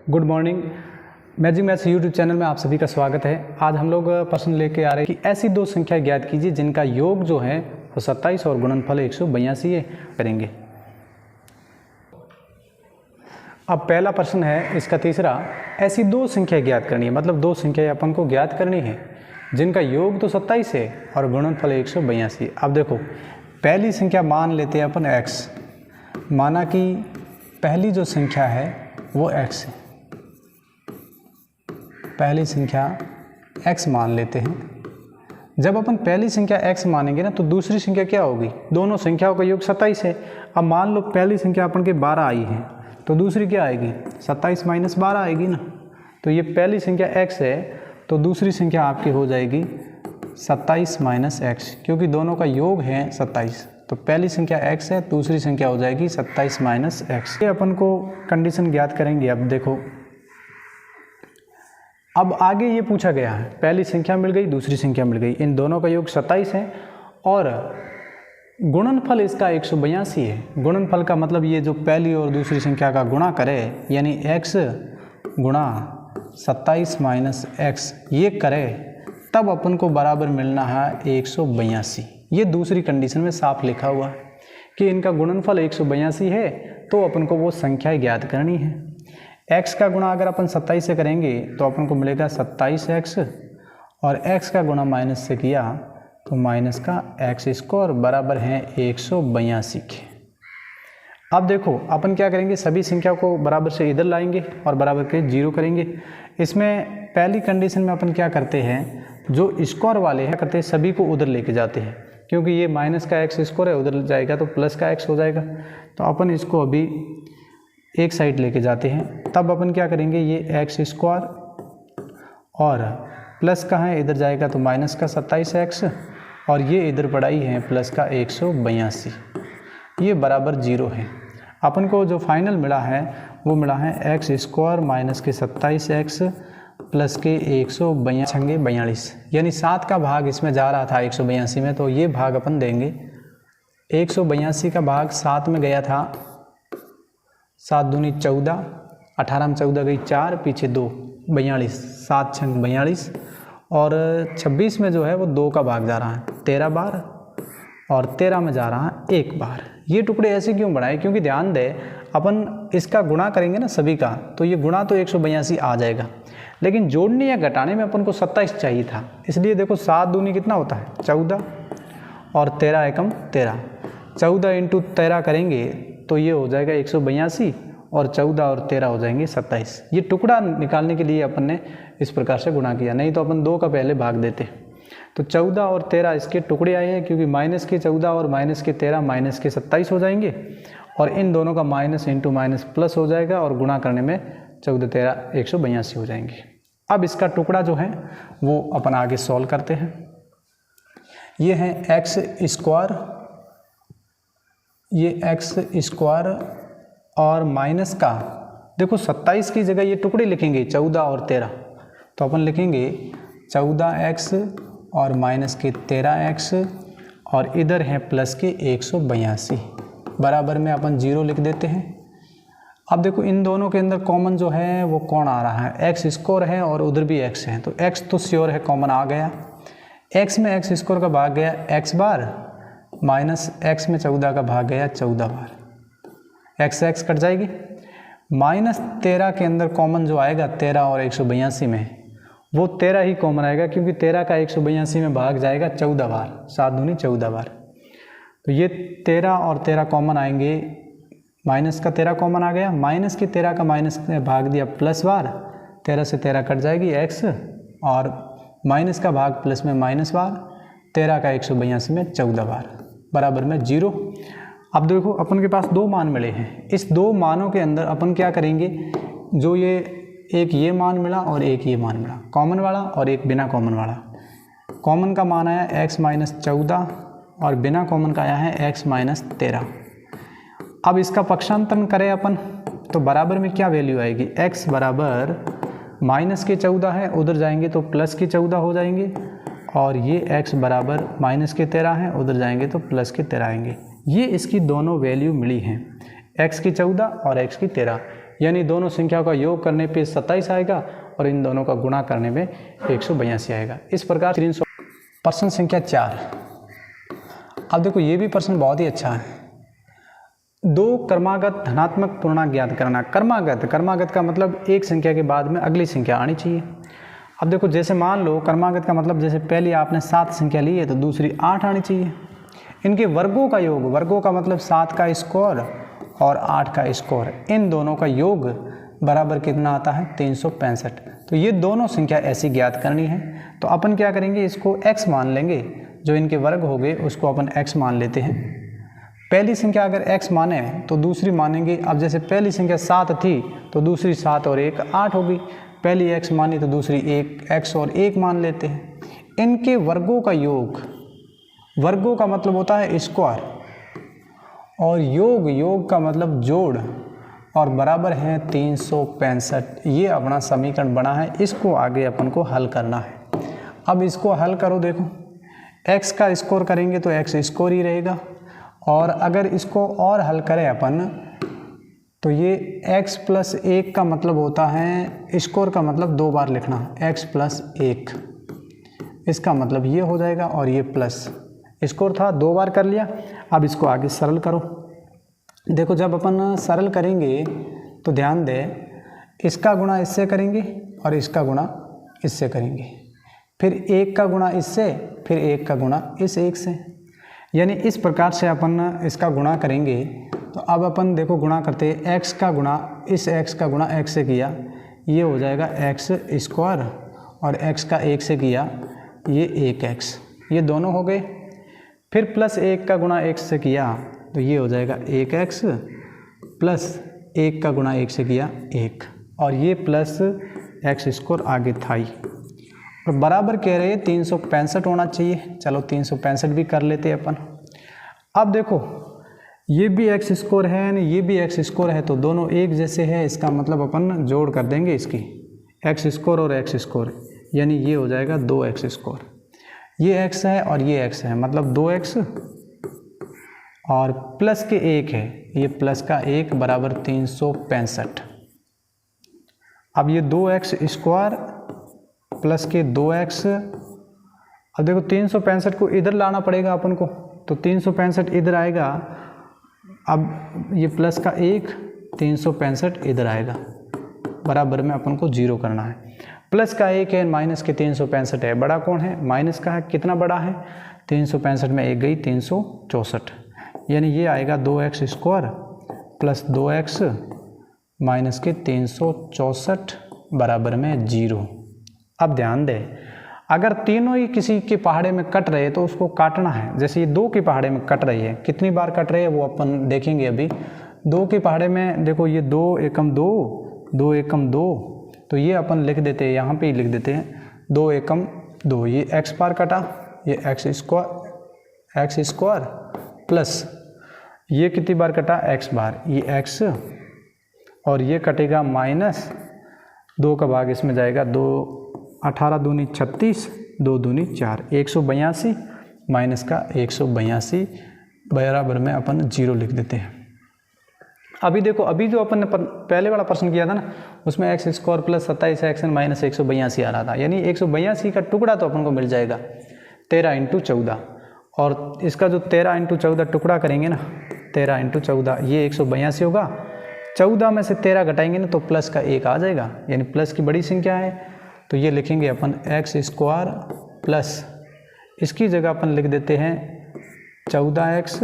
Good morning. Magic maths YouTube channel में आप सभी का स्वागत है। आज हम लोग प्रश्न लेके आ रहे हैं कि ऐसी दो संख्या ज्ञात कीजिए जिनका योग जो है वो 27 और गुणनफल 182 है। करेंगे। अब पहला प्रश्न है इसका तीसरा, ऐसी दो संख्या ज्ञात करनी है, मतलब दो संख्या अपन को ज्ञात करनी है जिनका योग तो 27 है और गुणनफल 182। अब देखो पहली संख्या मान लेते हैं अपन x, माना कि पहली जो संख्या है वो x है, पहली संख्या x मान लेते हैं। जब अपन पहली संख्या x मानेंगे ना तो दूसरी संख्या क्या होगी, दोनों संख्याओं का योग 27 है। अब मान लो पहली संख्या अपन के 12 आई है तो दूसरी क्या आएगी, 27 माइनस 12 आएगी ना। तो ये पहली संख्या x है तो दूसरी संख्या आपकी हो जाएगी 27 माइनस x, क्योंकि दोनों का योग है 27। तो पहली संख्या x है, दूसरी संख्या हो जाएगी 27 माइनस x। ये अपन को कंडीशन ज्ञात करेंगे। अब देखो अब आगे ये पूछा गया है, पहली संख्या मिल गई, दूसरी संख्या मिल गई, इन दोनों का योग 27 है और गुणनफल इसका 182 है। गुणनफल का मतलब ये जो पहली और दूसरी संख्या का गुणा करे, यानी x गुणा 27 माइनस x ये करे, तब अपन को बराबर मिलना है 182। ये दूसरी कंडीशन में साफ लिखा हुआ है कि इनका गुणनफल 182 है, तो अपन को वो संख्या ज्ञात करनी है। x का गुणा अगर अपन 27 से करेंगे तो अपन को मिलेगा 27x और x का गुणा माइनस से किया तो माइनस का x स्क्वायर बराबर है 182 के। अब देखो अपन क्या करेंगे, सभी संख्या को बराबर से इधर लाएंगे और बराबर के 0 करेंगे। इसमें पहली कंडीशन में अपन क्या करते हैं, जो स्क्वायर वाले हैं करते हैं सभी को उधर लेके जाते हैं, क्योंकि ये माइनस का x स्क्वायर है, उधर जाएगा तो प्लस का x हो जाएगा। तो अपन इसको अभी एक साइड लेके जाते हैं। तब अपन क्या करेंगे, ये x स्क्वायर और प्लस का है इधर जाएगा तो माइनस का 27x और ये इधर पढ़ाई है प्लस का 182, ये बराबर 0 है। अपन को जो फाइनल मिला है वो मिला है x स्क्वायर माइनस के 27x प्लस के 182, यानी 7 का भाग इसमें जा रहा था 182 में, तो ये भाग अपन देंगे 182 का भाग 7 में गया था, 7 दूनी 14, 18 में 14 गई 4, पीछे 2 42, 7 छंग 42 और 26 में जो है वो 2 का भाग जा रहा है 13 बार और 13 में जा रहा है 1 बार। ये टुकड़े ऐसे क्यों बनाए, क्योंकि ध्यान दे अपन इसका गुणा करेंगे ना सभी का, तो ये गुणा तो 182 आ जाएगा, लेकिन जोड़ने या घटाने में अपन को 27 चाहिए था। इसलिए देखो 7 दूनी कितना होता है 14 और 13 एकम 13, 14 इंटू 13 करेंगे तो ये हो जाएगा 182 और 14 और 13 हो जाएंगे 27। ये टुकड़ा निकालने के लिए अपन ने इस प्रकार से गुणा किया, नहीं तो अपन 2 का पहले भाग देते। तो 14 और 13 इसके टुकड़े आए हैं, क्योंकि माइनस के 14 और माइनस के 13 माइनस के 27 हो जाएंगे और इन दोनों का माइनस इंटू माइनस प्लस हो जाएगा और गुणा करने में 14 13 182 हो जाएंगे। अब इसका टुकड़ा जो है वो अपन आगे सॉल्व करते हैं। ये है एक्स स्क्वायर, ये एक्स स्क्वायर और माइनस का, देखो 27 की जगह ये टुकड़े लिखेंगे 14 और 13, तो अपन लिखेंगे 14x और माइनस के 13x और इधर है प्लस के 182, बराबर में अपन 0 लिख देते हैं। अब देखो इन दोनों के अंदर कॉमन जो है वो कौन आ रहा है, एक्स स्क्वायर है और उधर भी x है, तो x तो श्योर है कॉमन आ गया। x में x स्क्वायर का भाग गया x बार, माइनस x में 14 का भाग गया 14 बार, x कट जाएगी। माइनस 13 के अंदर कॉमन जो आएगा 13 और 182 में, वो 13 ही कॉमन आएगा, क्योंकि 13 का 182 में भाग जाएगा 14 बार, 7 दूनी 14 बार। तो ये 13 और 13 कॉमन आएंगे, माइनस का 13 कॉमन आ गया, माइनस के 13 का माइनस में भाग दिया प्लस बार, 13 से 13 कट जाएगी x और माइनस का भाग प्लस में माइनस बार, 13 का 182 में 14 बार, बराबर में 0। अब देखो अपन के पास 2 मान मिले हैं, इस 2 मानों के अंदर अपन क्या करेंगे, जो ये एक ये मान मिला और एक ये मान मिला, कॉमन वाला और एक बिना कॉमन वाला। कॉमन का मान आया x माइनस 14 और बिना कॉमन का आया है x माइनस 13। अब इसका पक्षांतरण करें अपन तो बराबर में क्या वैल्यू आएगी, x बराबर माइनस के 14 है, उधर जाएंगे तो प्लस के 14 हो जाएंगे, और ये x बराबर माइनस के 13 है, उधर जाएंगे तो प्लस के 13 आएंगे। ये इसकी दोनों वैल्यू मिली हैं, x की 14 और x की 13। यानी दोनों संख्याओं का योग करने पे 27 आएगा और इन दोनों का गुणा करने में 182 आएगा। इस प्रकार 300। प्रश्न संख्या 4। अब देखो ये भी प्रश्न बहुत ही अच्छा है। दो क्रमागत धनात्मक पूर्णांक ज्ञात करना। क्रमागत का मतलब एक संख्या के बाद में अगली संख्या आनी चाहिए। अब देखो जैसे मान लो क्रमागत का मतलब जैसे पहले आपने 7 संख्या ली है तो दूसरी 8 आनी चाहिए। इनके वर्गों का योग, वर्गों का मतलब 7 का स्क्वायर और 8 का स्क्वायर, इन दोनों का योग बराबर कितना आता है 365। तो ये दोनों संख्या ऐसी ज्ञात करनी है। तो अपन क्या करेंगे, इसको x मान लेंगे, जो इनके वर्ग हो गए उसको अपन x मान लेते हैं। पहली संख्या अगर x माने तो दूसरी मानेंगे। अब जैसे पहली संख्या 7 थी तो दूसरी 7 और 1 8 होगी। पहली x मानी तो दूसरी 1 x और 1 मान लेते हैं। इनके वर्गों का योग, वर्गों का मतलब होता है स्क्वायर, और योग का मतलब जोड़, और बराबर है 365। ये अपना समीकरण बना है। इसको आगे अपन को हल करना है। अब इसको हल करो, देखो x का स्कोर करेंगे तो x स्कोर ही रहेगा, और अगर इसको और हल करें अपन तो ये x प्लस 1 का मतलब होता है, स्कोर का मतलब 2 बार लिखना, x प्लस 1, इसका मतलब ये हो जाएगा, और ये प्लस स्कोर था 2 बार कर लिया। अब इसको आगे सरल करो। देखो जब अपन सरल करेंगे तो ध्यान दे, इसका गुणा इससे करेंगे और इसका गुणा इससे करेंगे, फिर 1 का गुणा इससे, फिर 1 का गुणा इस 1 से, यानी इस प्रकार से अपन इसका गुणा करेंगे। तो अब अपन देखो गुणा करते हैं, x का गुणा इस x का गुणा x से किया, ये हो जाएगा x स्क्वायर, और x का 1 से किया ये 1x, ये दोनों हो गए। फिर प्लस 1 का गुणा x से किया तो ये हो जाएगा 1x, प्लस 1 का गुणा 1 से किया 1, और ये प्लस x स्क्वायर आगे था ही, और बराबर कह रहे हैं 365 होना चाहिए। चलो 365 भी कर लेते हैं अपन। अब देखो ये भी x स्क्वायर है यानी ये भी x स्क्वायर है, तो दोनों एक जैसे है, इसका मतलब अपन जोड़ कर देंगे इसकी, x स्क्वायर और x स्क्वायर, यानी ये हो जाएगा 2x स्क्वायर। ये x है और ये x है, मतलब 2x, और प्लस के 1 है, ये प्लस का 1 बराबर 365। अब ये 2x स्क्वायर प्लस के 2x, अब देखो 365 को इधर लाना पड़ेगा अपन को, तो 365 इधर आएगा। अब ये प्लस का 1, 365 इधर आएगा, बराबर में अपन को 0 करना है। प्लस का 1 है, माइनस के 365 है, बड़ा कौन है, माइनस का है, कितना बड़ा है 365 में 1 गई 364, यानी ये आएगा 2x square plus 2x minus के 364 बराबर में 0। अब ध्यान दे, अगर तीनों ही किसी के पहाड़े में कट रहे तो उसको काटना है। जैसे ये 2 के पहाड़े में कट रही है, कितनी बार कट रही है वो अपन देखेंगे अभी। 2 के पहाड़े में देखो ये 2 एकम 2, 2 एकम 2, तो ये अपन लिख देते हैं, यहाँ पे ही लिख देते हैं 2 एकम 2, ये x बार कटा, ये x स्क्वायर प्लस ये कितनी बार कटा x बार, ये x, और ये कटेगा माइनस 2 का भाग इसमें जाएगा, 2 18 दूनी 36, 2 दूनी 4, 182 माइनस का 182 बराबर में अपन 0 लिख देते हैं। अभी देखो, अभी जो अपन ने पहले वाला प्रश्न किया था ना, उसमें x square plus 27x minus 182 आ रहा था, यानी 182 का टुकड़ा तो अपन को मिल जाएगा 13 × 14, और इसका जो 13 × 14 टुकड़ा करेंगे ना, 13 × 14 ये 182 होगा। 14 में से 13 घटाएंगे ना तो प्लस का 1 आ जाएगा, यानी प्लस की बड़ी संख्या है, तो ये लिखेंगे अपन x स्क्वायर प्लस, इसकी जगह अपन लिख देते हैं 14x,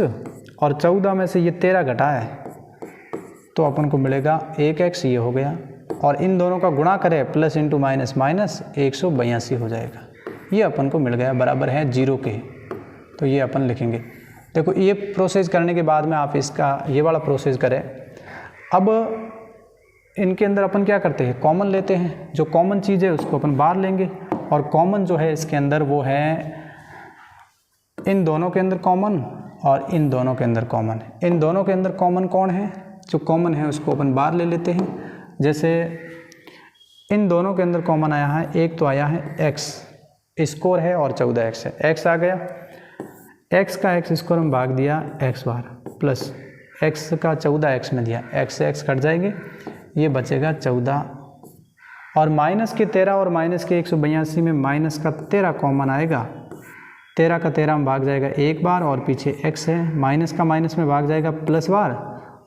और 14 में से ये 13 घटा है तो अपन को मिलेगा 1x, ये हो गया, और इन दोनों का गुणा करें प्लस इंटू माइनस माइनस 182 हो जाएगा, ये अपन को मिल गया, बराबर है 0 के। तो ये अपन लिखेंगे। देखो ये प्रोसेस करने के बाद में आप इसका ये वाला प्रोसेस करें। अब इनके अंदर अपन क्या करते हैं, कॉमन लेते हैं, जो कॉमन चीज़ है उसको अपन बाहर लेंगे, और कॉमन जो है इसके अंदर वो है इन दोनों के अंदर कॉमन और इन दोनों के अंदर कॉमन। इन दोनों के अंदर कॉमन कौन है, जो कॉमन है उसको अपन बाहर ले लेते हैं। जैसे इन दोनों के अंदर कॉमन आया है, एक तो आया है x स्क्वायर है और 14x है, x आ गया, x का x स्क्वायर में भाग दिया x बार, प्लस x का 14x में दिया, x से x कट जाएंगे, ये बचेगा 14 और माइनस के 13 और माइनस के 182 में माइनस का 13 कॉमन आएगा। 13 का 13 में भाग जाएगा एक बार और पीछे x है, माइनस का माइनस में भाग जाएगा प्लस बार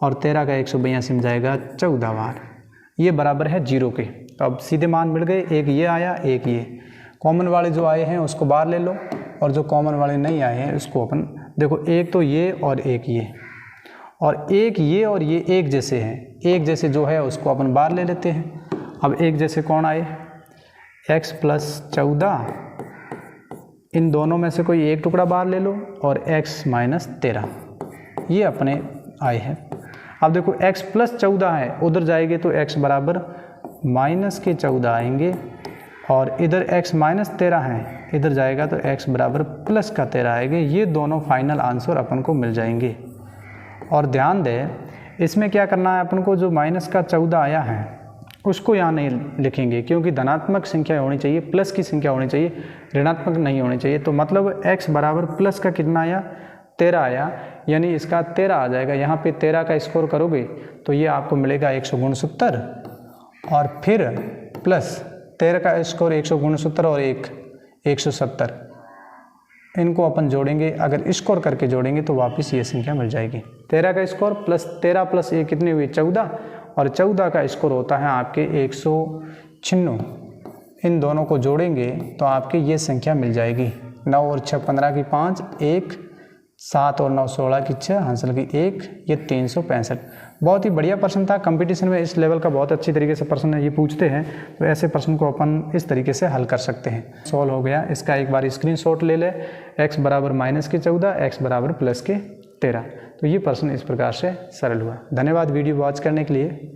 और 13 का 182 में जाएगा 14 बार। ये बराबर है 0 के। तो अब सीधे मान मिल गए, एक ये आया एक ये। कॉमन वाले जो आए हैं उसको बाहर ले लो और जो कॉमन वाले नहीं आए हैं उसको अपन देखो, एक तो ये और एक ये, और एक ये और ये एक जैसे हैं। एक जैसे जो है उसको अपन बाहर ले लेते हैं। अब एक जैसे कौन आए, x प्लस 14, इन दोनों में से कोई एक टुकड़ा बाहर ले लो और x माइनस 13, ये अपने आए हैं। अब देखो x प्लस 14 है, उधर जाएंगे तो x बराबर माइनस के 14 आएंगे और इधर x माइनस 13 है, इधर जाएगा तो x बराबर प्लस का 13 आएंगे। ये दोनों फाइनल आंसर अपन को मिल जाएंगे। और ध्यान दें, इसमें क्या करना है अपन को, जो माइनस का 14 आया है उसको यहाँ नहीं लिखेंगे क्योंकि धनात्मक संख्या होनी चाहिए, प्लस की संख्या होनी चाहिए, ऋणात्मक नहीं होनी चाहिए। तो मतलब x बराबर प्लस का कितना आया, 13 आया, यानी इसका 13 आ जाएगा। यहाँ पे 13 का स्कोर करोगे तो ये आपको मिलेगा 169 और फिर प्लस 13 का स्कोर 169 और 170, इनको अपन जोड़ेंगे, अगर स्कोर करके जोड़ेंगे तो वापस ये संख्या मिल जाएगी। 13 का स्कोर प्लस 13 प्लस ये कितनी हुई 14, और 14 का स्कोर होता है आपके 196। इन दोनों को जोड़ेंगे तो आपके ये संख्या मिल जाएगी। 9 और 6 15 की 5, 1, 7 और 9 16 की 6, हासिल की 1, ये 365। बहुत ही बढ़िया प्रश्न था। कंपटीशन में इस लेवल का बहुत अच्छी तरीके से प्रश्न ये पूछते हैं, तो ऐसे प्रश्न को अपन इस तरीके से हल कर सकते हैं। सॉल्व हो गया। इसका एक बार स्क्रीनशॉट ले ले, x बराबर माइनस के 14, x बराबर प्लस के 13। तो ये प्रश्न इस प्रकार से सरल हुआ। धन्यवाद वीडियो वॉच करने के लिए।